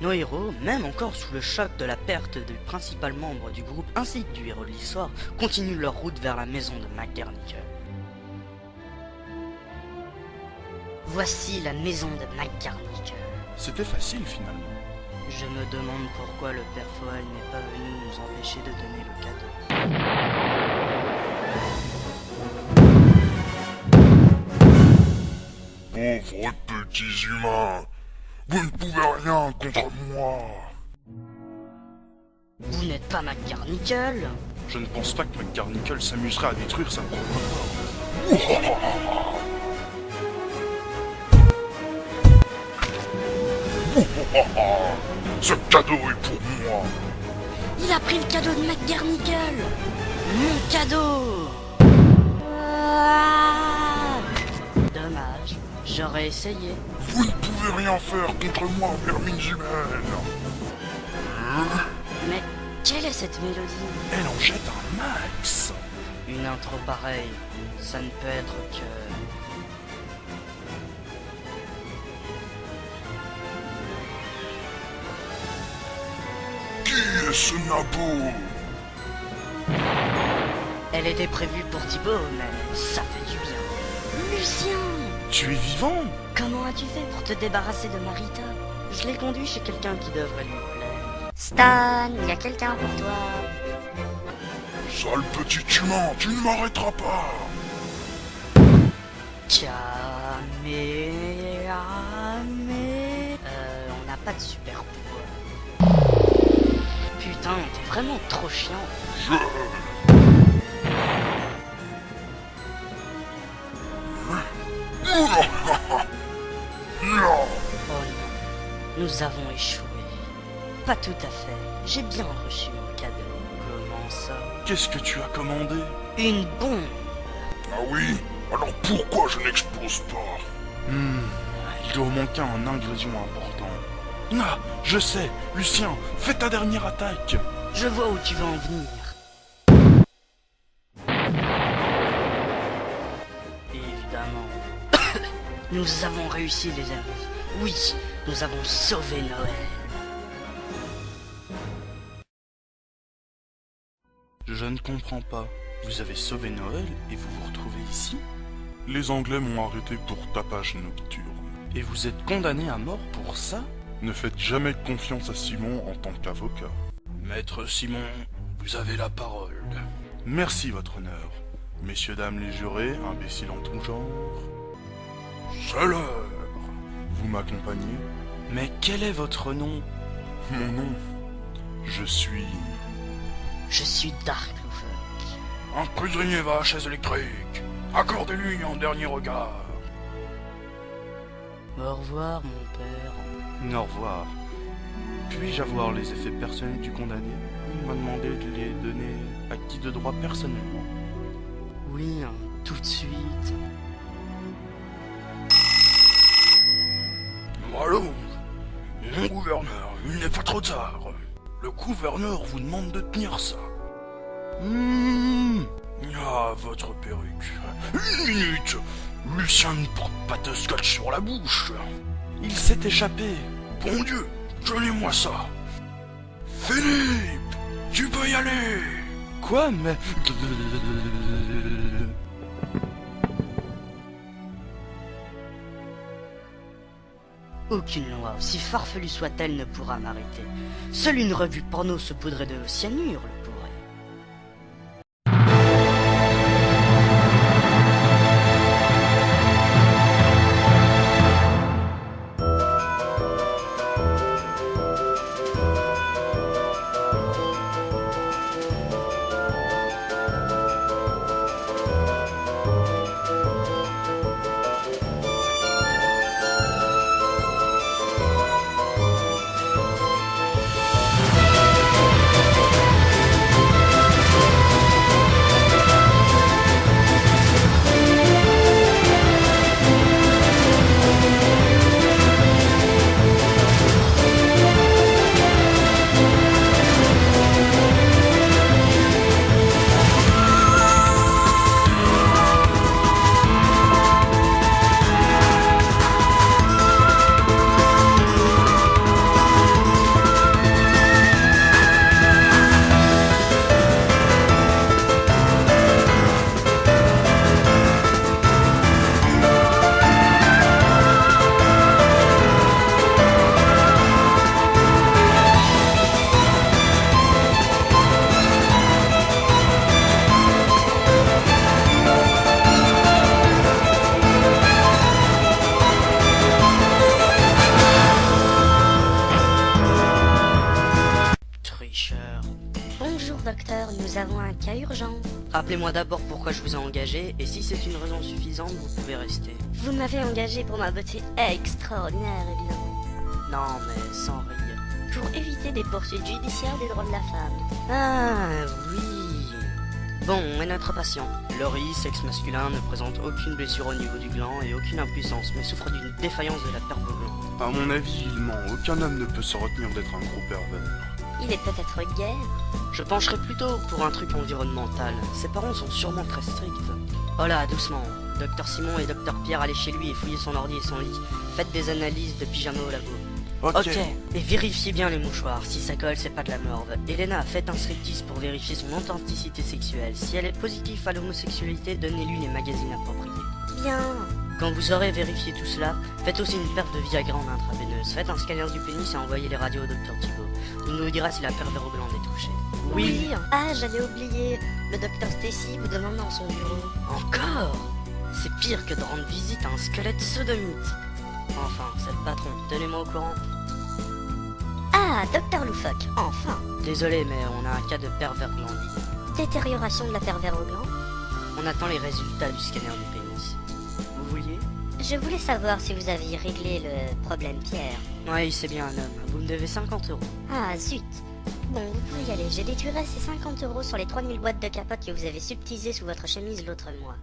Nos héros, même encore sous le choc de la perte du principal membre du groupe ainsi que du héros de l'histoire, continuent leur route vers la maison de McGarnagle. Voici la maison de McGarnagle. C'était facile finalement. Je me demande pourquoi le père Foal n'est pas venu nous empêcher de donner le cadeau. Pauvres petits humains, vous ne pouvez rien contre moi. Vous n'êtes pas McGarnagle? Je ne pense pas que McGarnagle s'amuserait à détruire sa propre porte. Ce cadeau est pour moi. Il a pris le cadeau de McGarnagle. Mon cadeau. Dommage, j'aurais essayé. Vous ne pouvez rien faire contre moi, vermine humaine. Mais quelle est cette mélodie? Elle en jette un max. Une intro pareille, ça ne peut être que... Qui est ce nabo? Elle était prévue pour Thibaut, mais ça fait du bien. Lucien! Tu es vivant? Comment as-tu fait pour te débarrasser de Marita? Je l'ai conduit chez quelqu'un qui devrait lui plaire. Stan, il y a quelqu'un pour toi. Sale petit humain, tu ne m'arrêteras pas. On n'a pas de super pouvoir. Putain, t'es vraiment trop chiant. Non. Oh non, nous avons échoué. Pas tout à fait, j'ai bien reçu mon cadeau. Comment ça? Qu'est-ce que tu as commandé? Une bombe. Ah oui? Alors pourquoi je n'explose pas? Il doit manquer un ingrédient important. Ah, je sais, Lucien, fais ta dernière attaque. Je vois où tu veux en venir. Évidemment. Nous avons réussi, les amis. Oui, nous avons sauvé Noël. Je ne comprends pas. Vous avez sauvé Noël et vous vous retrouvez ici? Les Anglais m'ont arrêté pour tapage nocturne. Et vous êtes condamné à mort pour ça? Ne faites jamais confiance à Simon en tant qu'avocat. Maître Simon, vous avez la parole. Merci, votre honneur. Messieurs, dames les jurés, imbéciles en tout genre. C'est l'heure. Vous m'accompagnez? Mais quel est votre nom? Mon nom? Je suis Dark Lufunk. un prisonnier va à la chaise électrique. Accordez-lui un dernier regard. Au revoir, mon père. Au revoir. Puis-je avoir les effets personnels du condamné? Il m'a demandé de les donner à qui de droit personnellement. Oui, tout de suite. Allô? Mon gouverneur, il n'est pas trop tard. Le gouverneur vous demande de tenir ça. Ah, votre perruque. Une minute. Lucien ne porte pas de scotch sur la bouche. Il s'est échappé. Bon Dieu, donnez-moi ça. Philippe, tu peux y aller. Quoi, mais... Aucune loi, aussi farfelue soit-elle, ne pourra m'arrêter. Seule une revue porno saupoudrée de cyanure le pourrait. docteur, nous avons un cas urgent. Rappelez-moi d'abord pourquoi je vous ai engagé, et si c'est une raison suffisante, vous pouvez rester. Vous m'avez engagé pour ma beauté extraordinaire, évidemment. Non, mais sans rire. Pour éviter des poursuites judiciaires des droits de la femme. Ah, oui. Bon, et notre patient. Laurie, sexe masculin, ne présente aucune blessure au niveau du gland et aucune impuissance, mais souffre d'une défaillance de la perve au gland. À mon avis, il ment. Aucun homme ne peut se retenir d'être un gros pervers. Il est peut-être gay. Je pencherais plutôt pour un truc environnemental. Ses parents sont sûrement très stricts. Oh là, doucement. Docteur Simon et Docteur Pierre, allez chez lui et fouillez son ordi et son lit. Faites des analyses de pyjama au labo. Ok. Et vérifiez bien les mouchoirs. Si ça colle, c'est pas de la morve. Elena, faites un striptease pour vérifier son authenticité sexuelle. Si elle est positive à l'homosexualité, donnez-lui les magazines appropriés. Bien. Quand vous aurez vérifié tout cela, faites aussi une perf de Viagra en intraveineuse. Faites un scanner du pénis et envoyez les radios au Docteur Thibault. Il nous dira si la pervers au gland est touchée. Oui. Ah, j'avais oublié. Le docteur Stacy vous demande dans son bureau. Encore? C'est pire que de rendre visite à un squelette sodomite. Enfin, c'est le patron. Tenez-moi au courant. Ah, docteur Loufoque, enfin. Désolé, mais on a un cas de pervers glandier. Détérioration de la pervers au gland. On attend les résultats du scanner du pénis. Vous vouliez? Je voulais savoir si vous aviez réglé le problème Pierre. Oui, c'est bien un homme. Vous me devez 50 €. Ah, zut. Bon, vous pouvez y aller. Je détruirai ces 50 € sur les 3000 boîtes de capotes que vous avez subtilisées sous votre chemise l'autre mois.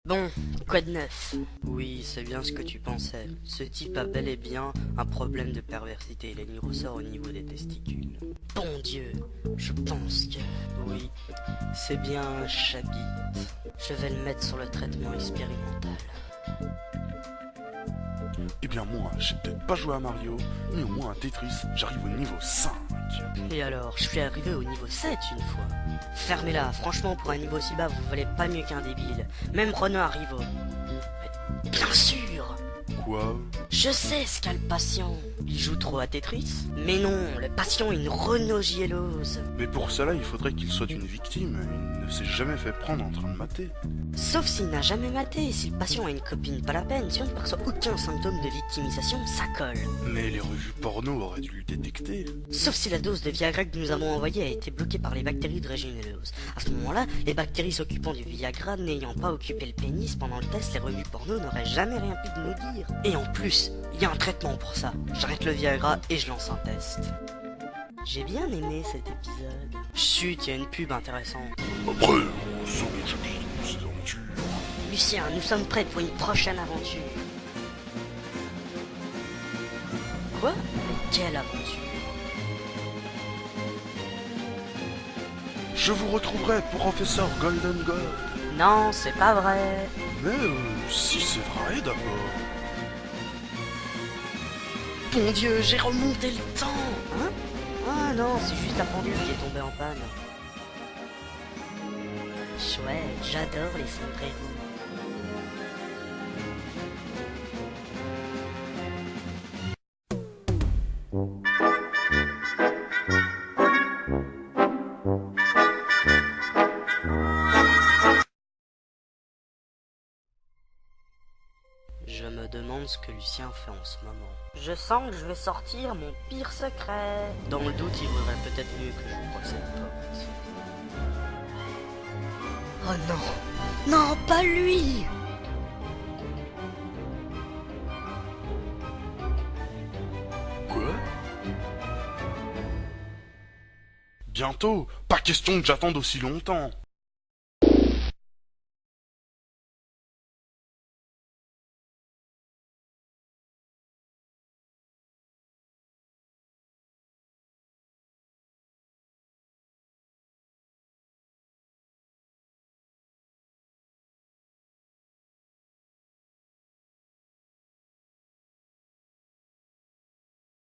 Bon, quoi de neuf? Oui, c'est bien ce que tu pensais. Ce type a bel et bien un problème de perversité. Il ressort au niveau des testicules. Bon Dieu, je pense que... Oui, c'est bien un chabit. Je vais le mettre sur le traitement expérimental. Eh bien moi, j'ai peut-être pas joué à Mario, mais au moins à Tetris, j'arrive au niveau 5. Et alors, je suis arrivé au niveau 7 une fois. Fermez-la, franchement, pour un niveau si bas, vous valez pas mieux qu'un débile. Même Renaud arrive au... Mais bien sûr! Quoi? Je sais ce qu'a le patient. Il joue trop à Tetris? Mais non, le patient est une renogiellose. Mais pour cela, il faudrait qu'il soit une victime. Il ne s'est jamais fait prendre en train de mater. Sauf s'il n'a jamais maté. Si le patient a une copine, pas la peine. Si on ne perçoit aucun symptôme de victimisation, ça colle. Mais les revues porno auraient dû le détecter. Sauf si la dose de Viagra que nous avons envoyée a été bloquée par les bactéries de régénérose. À ce moment-là, les bactéries s'occupant du Viagra n'ayant pas occupé le pénis pendant le test, les revues porno n'auraient jamais rien pu nous dire. Et en plus, il y a un traitement pour ça. J'arrête le Viagra et je lance un test. J'ai bien aimé cet épisode. Chut, il y a une pub intéressante. Après, on sauve mon chapitre de ces aventures. Lucien, nous sommes prêts pour une prochaine aventure. Quoi? Mais quelle aventure? Je vous retrouverai, professeur Golden God. Non, c'est pas vrai. Mais si c'est vrai d'abord. Bon Dieu, j'ai remonté le temps. Hein? Ah non, c'est juste la pendule qui est tombée en panne. Chouette, j'adore les sombreros. Je me demande ce que Lucien fait en ce moment. Je sens que je vais sortir mon pire secret. Dans le doute, il vaudrait peut-être mieux que je ouvre cette porte. Oh non! Non, pas lui! Quoi? Bientôt? Pas question que j'attende aussi longtemps.